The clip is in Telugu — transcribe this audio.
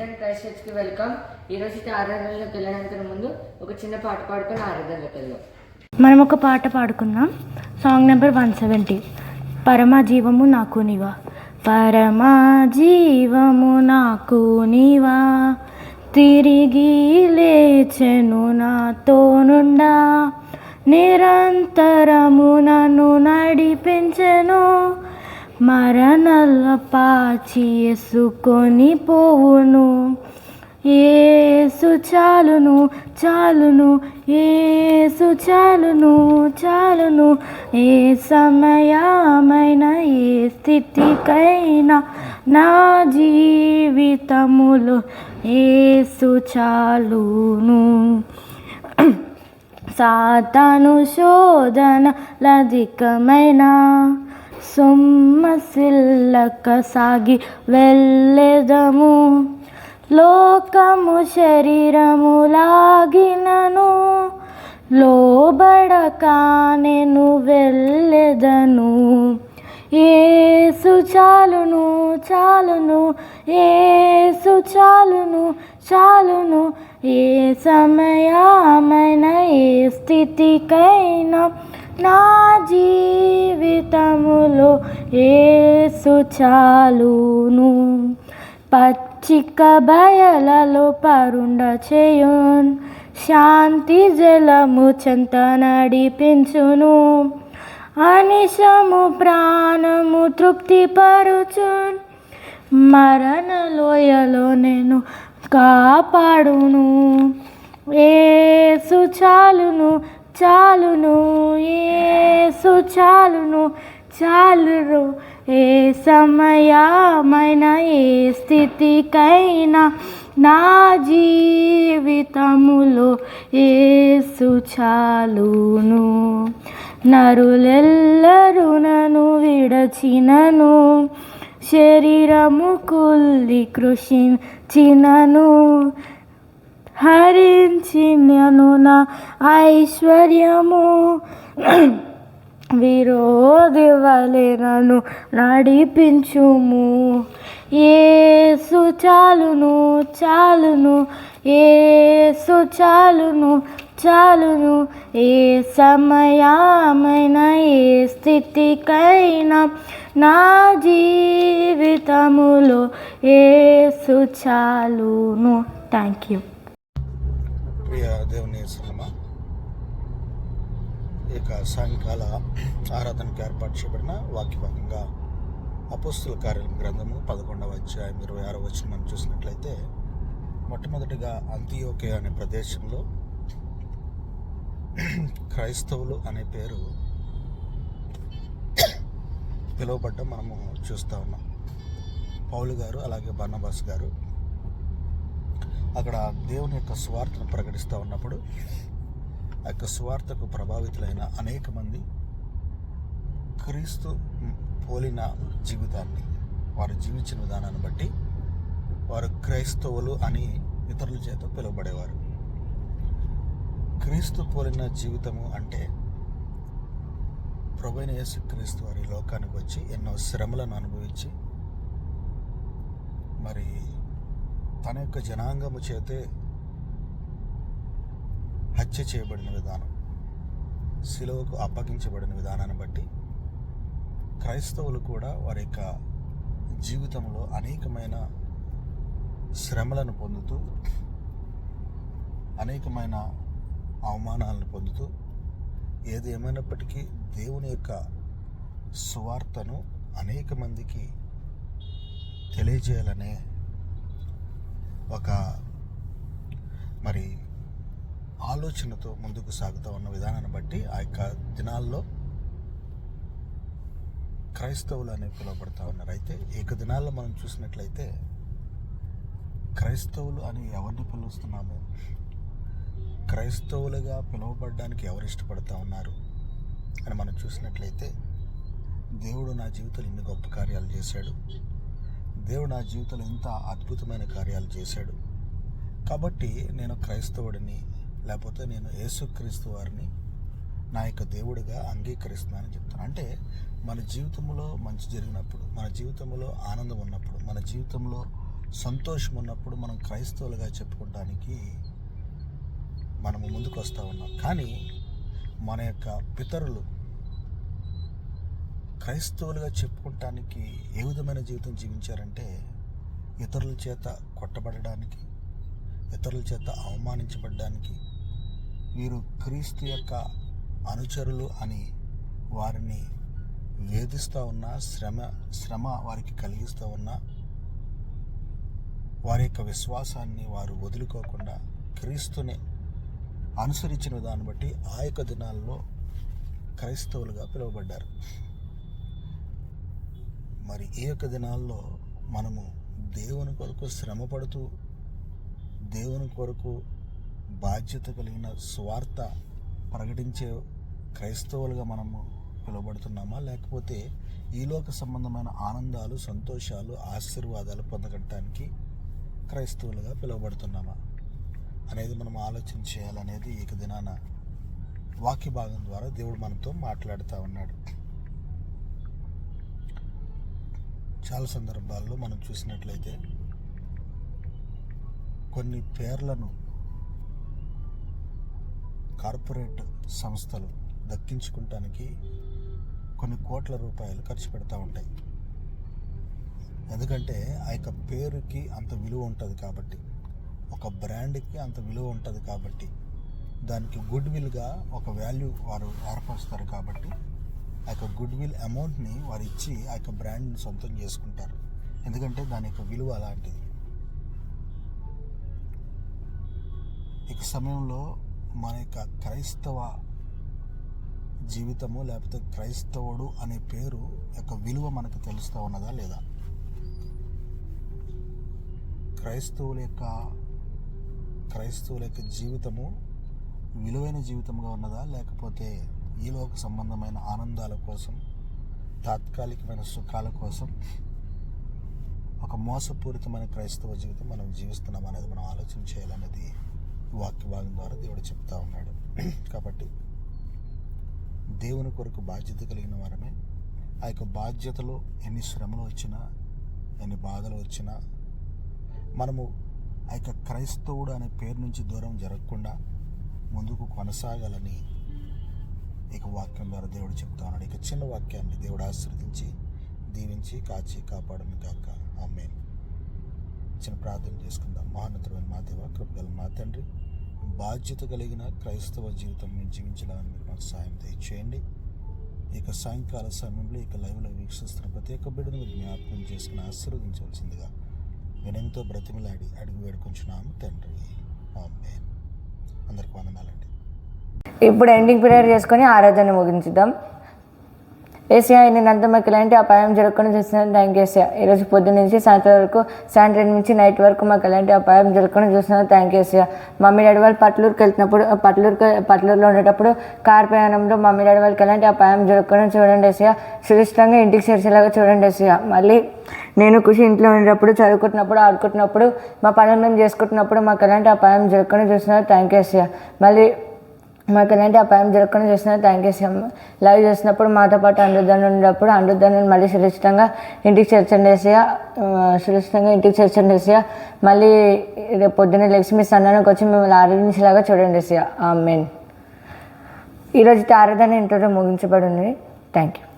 ఈడెన్ క్రైస్ట్ చర్చ్కి వెల్కమ్. ఈరోజు అయితే ఆరాధనలోకి వెళ్ళడానికి ముందు ఒక చిన్న పాట పాడుకొని ఆరాధనలోకి వెళ్దాం. మనం ఒక పాట పాడుకుందాం. Song number 170. పరమా జీవము నాకు నీవా, పరమా జీవము నాకు నీవా, తిరిగి లేచెను నాతో నుండా, నిరంతరము నన్ను నడిపించెను, మరణల పాచి ఎసుకొని పోవును. యేసు చాలును చాలును, యేసు చాలును చాలును, ఏ సమయమైన ఏ స్థితికైనా నా జీవితములో యేసు చాలును. సాతాను శోధనలధికమైన సొమ్మసిల్లక సాగి వెళ్ళెదము, లోకము శరీరము లాగినను లోబడక నేను వెళ్ళెదను. యేసు చాలును చాలును, యేసు చాలును చాలును, ఏ సమయమైన ఏ స్థితికైనా నా జీవితములో యేసు చాలును. పచ్చిక బయలలో పరుండ చేయున్, శాంతి జలము చెంత నడిపించును, అనిశము ప్రాణము తృప్తిపరుచున్, మరణలోయలో నేను కాపాడును. యేసు చాలును చాలును, యేసు చాలును చాలును, ఏ సమయమైన ఏ స్థితికైనా నా జీవితములో యేసు చాలును. నరులెల్లరూ నన్ను విడచినను, శరీరము కుల్లి కృషించినను, హరించినను నా ఐశ్వర్యము, విరోధి వలె నన్ను నడిపించుము. యేసు చాలును చాలును, యేసు చాలును చాలును, ఏ సమయమైన ఏ స్థితికైనా నా జీవితములో యేసు చాలును. Thank you. ప్రియ దేవుని సంగమా, ఇక సాయంకాల ఆరాధనకు ఏర్పాటు చేయబడిన వాక్యభాగంగా అపోస్తుల కార్యాలయం గ్రంథము 11వ అధ్యాయం 26వ వచనం మనం చూసినట్లయితే, మొట్టమొదటిగా అంతియోకియా అనే ప్రదేశంలో క్రైస్తవులు అనే పేరు పిలువబడ్డం మనము చూస్తూ ఉన్నాం. పౌలు గారు అలాగే బర్నబాస్ గారు అక్కడ దేవుని యొక్క సువార్తను ప్రకటిస్తూ ఉన్నప్పుడు ఆ యొక్క సువార్తకు ప్రభావితులైన అనేక మంది క్రీస్తు పోలిన జీవితాన్ని వారు జీవించిన విధానాన్ని బట్టి వారు క్రైస్తవులు అని ఇతరుల చేత పిలువబడేవారు. క్రీస్తు పోలిన జీవితము అంటే ప్రభువైన యేసుక్రీస్తు వారి లోకానికి వచ్చి ఎన్నో శ్రమలను అనుభవించి మరి తన యొక్క జనాంగము చేతే హత్య చేయబడిన విధానం, శిలువకు అప్పగించబడిన విధానాన్ని బట్టి క్రైస్తవులు కూడా వారి యొక్క జీవితంలో అనేకమైన శ్రమలను పొందుతూ, అనేకమైన అవమానాలను పొందుతూ, ఏది ఏమైనప్పటికీ దేవుని యొక్క సువార్తను అనేక మందికి తెలియజేయాలనే ఒక మరి ఆలోచనతో ముందుకు సాగుతూ ఉన్న విధానాన్ని బట్టి ఆ యొక్క దినాల్లో క్రైస్తవులు అనేవి పిలువబడుతూ ఉన్నారు. అయితే ఏక దినాల్లో మనం చూసినట్లయితే క్రైస్తవులు అని ఎవరిని పిలుస్తున్నాము, క్రైస్తవులుగా పిలువబడడానికి ఎవరు ఇష్టపడుతూ ఉన్నారు అని మనం చూసినట్లయితే, దేవుడు నా జీవితంలో ఇన్ని గొప్ప కార్యాలు చేశాడు, దేవుడు నా జీవితంలో ఇంత అద్భుతమైన కార్యాలు చేశాడు, కాబట్టి నేను క్రైస్తవుడిని, లేకపోతే నేను యేసుక్రీస్తు వారిని నా యొక్క దేవుడిగా అంగీకరిస్తున్నానని చెప్తాను. అంటే మన జీవితంలో మంచి జరిగినప్పుడు, మన జీవితంలో ఆనందం ఉన్నప్పుడు, మన జీవితంలో సంతోషం ఉన్నప్పుడు మనం క్రైస్తవులుగా చెప్పుకోవడానికి మనము ముందుకు వస్తూ ఉన్నాం. కానీ మన యొక్క పితరులు క్రైస్తవులుగా చెప్పుకోవటానికి ఏ విధమైన జీవితం జీవించారంటే, ఇతరుల చేత కొట్టబడడానికి, ఇతరుల చేత అవమానించబడడానికి, వీరు క్రీస్తు యొక్క అనుచరులు అని వారిని వేధిస్తూ ఉన్నా, శ్రమ వారికి కలిగిస్తూ ఉన్నా, వారి యొక్క విశ్వాసాన్ని వారు వదులుకోకుండా క్రీస్తుని అనుసరించిన విధాన్ని బట్టి ఆ యొక్క దినాల్లో క్రైస్తవులుగా పిలువబడ్డారు. మరి ఈ యొక్క దినాల్లో మనము దేవుని కొరకు శ్రమపడుతూ, దేవుని కొరకు బాధ్యత కలిగిన స్వార్థ ప్రకటించే క్రైస్తవులుగా మనము పిలువబడుతున్నామా, లేకపోతే ఈలోక సంబంధమైన ఆనందాలు, సంతోషాలు, ఆశీర్వాదాలు పొందగటానికి క్రైస్తవులుగా పిలువబడుతున్నామా అనేది మనం ఆలోచన చేయాలనేది ఈ దినాన వాక్య భాగం ద్వారా దేవుడు మనతో మాట్లాడుతూ ఉన్నాడు. చాలా సందర్భాల్లో మనం చూసినట్లయితే కొన్ని పేర్లను కార్పొరేట్ సంస్థలు దక్కించుకోవటానికి కొన్ని కోట్ల రూపాయలు ఖర్చు పెడతా ఉంటాయి. ఎందుకంటే ఆ యొక్క పేరుకి అంత విలువ ఉంటుంది కాబట్టి, ఒక బ్రాండ్కి అంత విలువ ఉంటుంది కాబట్టి, దానికి గుడ్ విల్గా ఒక వాల్యూ వారు ఏర్పరుస్తారు కాబట్టి, ఆ యొక్క గుడ్ విల్ అమౌంట్ని వారు ఇచ్చి ఆ యొక్క బ్రాండ్ని సొంతం చేసుకుంటారు. ఎందుకంటే దాని యొక్క విలువ అలాంటిది. ఈ సమయంలో మన యొక్క క్రైస్తవ జీవితము, లేకపోతే క్రైస్తవుడు అనే పేరు యొక్క విలువ మనకు తెలుస్తూ ఉన్నదా లేదా? క్రైస్తవుల యొక్క జీవితము విలువైన జీవితంగా ఉన్నదా, లేకపోతే ఈలోక సంబంధమైన ఆనందాల కోసం, తాత్కాలికమైన సుఖాల కోసం ఒక మోసపూరితమైన క్రైస్తవ జీవితం మనం జీవిస్తున్నాం అనేది మనం ఆలోచన చేయాలనేది వాక్య భాగం ద్వారా దేవుడు చెప్తా ఉన్నాడు. కాబట్టి దేవుని కొరకు బాధ్యత కలిగిన వారమే. ఆ యొక్క బాధ్యతలో ఎన్ని శ్రమలు వచ్చినా, ఎన్ని బాధలు వచ్చినా, మనము ఆ యొక్క క్రైస్తవుడు అనే పేరు నుంచి దూరం జరగకుండా ముందుకు కొనసాగాలని ఇక వాక్యం ద్వారా దేవుడు చెప్తా ఉన్నాడు. ఇక చిన్న వాక్యాన్ని దేవుడు ఆశీర్వదించి, దీవించి, కాచి, కాపాడను గాక. ఆమేన్. చిన్న ప్రార్థన చేసుకుందాం. మహోన్నతుడైన మా దేవ, కృపగల మా తండ్రి, బాధ్యత కలిగిన క్రైస్తవ జీవితం మేము జీవించాలని మీరు మాకు సాయం దయచేయండి. ఇక సాయంకాల సమయంలో ఇక లైవ్లో వీక్షిస్తున్న ప్రతి ఒక్క బిడ్డను మీరు జ్ఞాపకం చేసుకుని ఆశీర్వదించవలసిందిగా వినయంతో బ్రతిమలాడి అడిగి వేడుకొంచున్నాము తండ్రి. ఆమేన్. అందరికి వందనాలండి. ఇప్పుడు ఎండింగ్ ప్రేయర్ చేసుకొని ఆరాధన ముగించుదాం. ఏసీఆ నేనంతా మాకు ఎలాంటి అపాయం జరగకుండా చూస్తున్నాను. థ్యాంక్ యూ ఏసీఆ. ఈరోజు పొద్దున్న నుంచి సాయంత్రం వరకు, సాయంత్రం నుంచి నైట్ వరకు మాకు ఎలాంటి అపాయం జరగకుండా చూస్తున్నాను. థ్యాంక్ యూ ఏసీఆ. మమ్మీ డాడీ వాళ్ళు పట్లూరుకి వెళ్తున్నప్పుడు, పట్లూరులో ఉండేటప్పుడు కార్ ప్రయాణంలో మమ్మీ డాడీ వాళ్ళకి ఎలాంటి అపాయం జరగకుండా చూడండి ఏసీఆ. సురక్షితంగా ఇంటికి చేర్చేలాగా చూడండి ఏసీఆ. మళ్ళీ నేను ఖుషి ఇంట్లో ఉండేటప్పుడు, చదువుకుంటున్నప్పుడు, ఆడుకుంటున్నప్పుడు, మా పనులు మేము చేసుకుంటున్నప్పుడు మాకు ఎలాంటి అపాయం జరగకుండా చూస్తున్నాను. థ్యాంక్ యూ ఏసీఆ. మళ్ళీ మాకు ఎలాంటి అపాయం జరగకుండా చేస్తున్నా. Thank you sir. లైవ్ చేసినప్పుడు మాతో పాటు అనురుద్ధాన్ని ఉండేటప్పుడు అనురుద్ధాన్ని మళ్ళీ సురక్షితంగా ఇంటికి చేర్చండి ఏసయ్య. సురక్షితంగా ఇంటికి చేర్చండి ఏసయ్య. మళ్ళీ రేపు పొద్దున్నే లెగ్స్ మీ సన్నానికి వచ్చి మిమ్మల్ని ఆరాధించేలాగా చూడండి ఏసయ్య. ఆమేన్. ఈరోజు ఆరాధన ఇంటర్వ్యూ ముగించబడి ఉంది. Thank you.